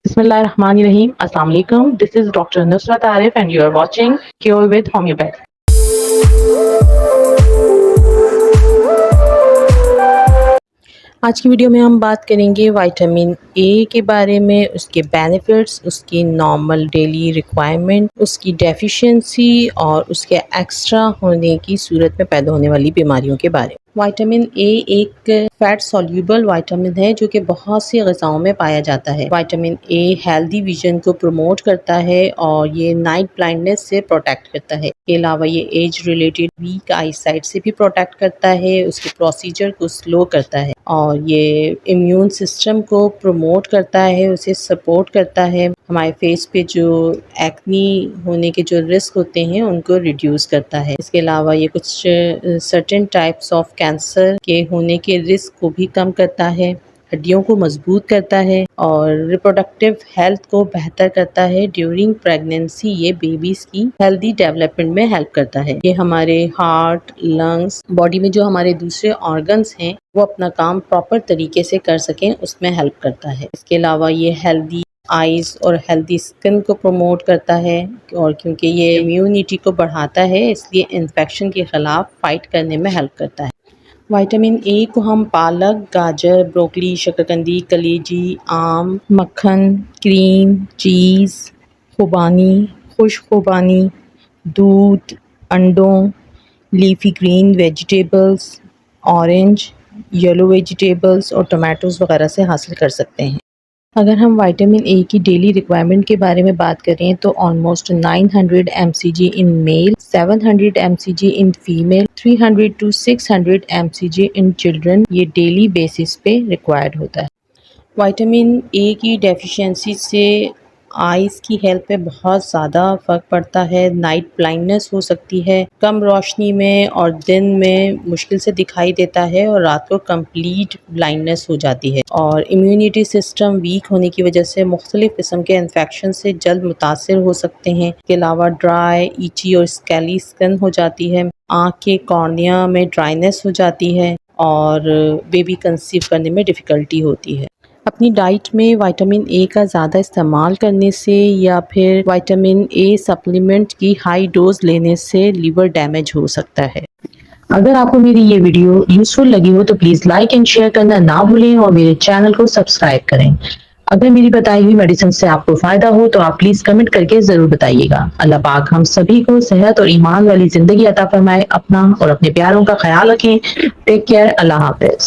Bismillahirrahmanirrahim. Assalamu alaikum. This is Dr. Nusrat Arif and you are watching Cure with Homeopathy. آج کی video میں ہم بات کریں گے وائٹامن اے کے بارے میں، اس کے بینیفٹس، اس کی نارمل ڈیلی ریکوائرمنٹ، اس کی ڈیفیشنسی اور اس کے ایکسٹرا ہونے کی صورت میں پیدا ہونے والی بیماریوں کے بارے میں۔ وائٹامن اے ایک فیٹ سولیبل وائٹامن ہے جو کہ بہت سی غذاؤں میں پایا جاتا ہے۔ وائٹامن اے ہیلدی ویژن کو پروموٹ کرتا ہے اور یہ نائٹ بلائنڈنس سے پروٹیکٹ کرتا ہے۔ اس کے علاوہ یہ ایج ریلیٹڈ ویک آئی سائٹ سے بھی پروٹیکٹ کرتا ہے، اس کے پروسیجر کو سلو کرتا ہے اور یہ امیون سسٹم کو پروموٹ کرتا ہے، اسے سپورٹ کرتا ہے، ہمارے فیس پہ جو ایکنی ہونے کے جو رسک ہوتے ہیں ان کو ریڈیوس کرتا ہے۔ اس کے علاوہ یہ کچھ سرٹن ٹائپس آف کینسر کے ہونے کے رسک کو بھی کم کرتا ہے، ہڈیوں کو مضبوط کرتا ہے اور ریپروڈکٹیو ہیلتھ کو بہتر کرتا ہے۔ ڈیورنگ پریگنینسی یہ بیبیز کی ہیلدی ڈیولپمنٹ میں ہیلپ کرتا ہے۔ یہ ہمارے ہارٹ، لنگس، باڈی میں جو ہمارے دوسرے آرگنز ہیں وہ اپنا کام پراپر طریقے سے کر سکیں، اس میں ہیلپ کرتا ہے۔ اس کے علاوہ یہ ہیلدی آئیز اور ہیلدی اسکن کو پروموٹ کرتا ہے اور کیونکہ یہ امیونٹی کو بڑھاتا ہے اس لیے انفیکشن کے خلاف فائٹ کرنے میں ہیلپ کرتا ہے۔ وائٹامن اے کو ہم پالک، گاجر، بروکلی، شکرقندی، کلیجی، آم، مکھن، کریم، چیز، خوبانی، خشک خوبانی، دودھ، انڈوں، leafy green vegetables, orange, yellow vegetables اور ٹمیٹوز وغیرہ سے حاصل کر سکتے ہیں۔ اگر ہم وائٹامن اے کی ڈیلی ریکوائرمنٹ کے بارے میں بات کریں تو almost 900 mcg in male, 700 mcg in female, 300 to 600 mcg in children یہ ڈیلی بیسس پہ ریکوائرڈ ہوتا ہے۔ وائٹامن اے کی ڈیفیشنسی سے آئیز کی ہیلتھ پہ بہت زیادہ فرق پڑتا ہے، نائٹ بلائنڈنس ہو سکتی ہے، کم روشنی میں اور دن میں مشکل سے دکھائی دیتا ہے اور رات کو کمپلیٹ بلائنڈنس ہو جاتی ہے، اور امیونٹی سسٹم ویک ہونے کی وجہ سے مختلف قسم کے انفیکشن سے جلد متاثر ہو سکتے ہیں۔ اس کے علاوہ ڈرائی، ایچی اور اسکیلی اسکن ہو جاتی ہے، آنکھ کے کارنیا میں ڈرائنس ہو جاتی ہے اور بیبی کنسیو کرنے میں ڈیفیکلٹی ہوتی ہے۔ اپنی ڈائٹ میں وائٹامن اے کا زیادہ استعمال کرنے سے یا پھر وائٹامن اے سپلیمنٹ کی ہائی ڈوز لینے سے لیور ڈیمیج ہو سکتا ہے۔ اگر آپ کو میری یہ ویڈیو یوزفل لگی ہو تو پلیز لائک اینڈ شیئر کرنا نہ بھولیں اور میرے چینل کو سبسکرائب کریں۔ اگر میری بتائی ہوئی میڈیسن سے آپ کو فائدہ ہو تو آپ پلیز کمنٹ کر کے ضرور بتائیے گا۔ اللہ پاک ہم سبھی کو صحت اور ایمان والی زندگی عطا فرمائے۔ اپنا اور اپنے پیاروں کا خیال رکھیں۔ Take care. اللہ حافظ۔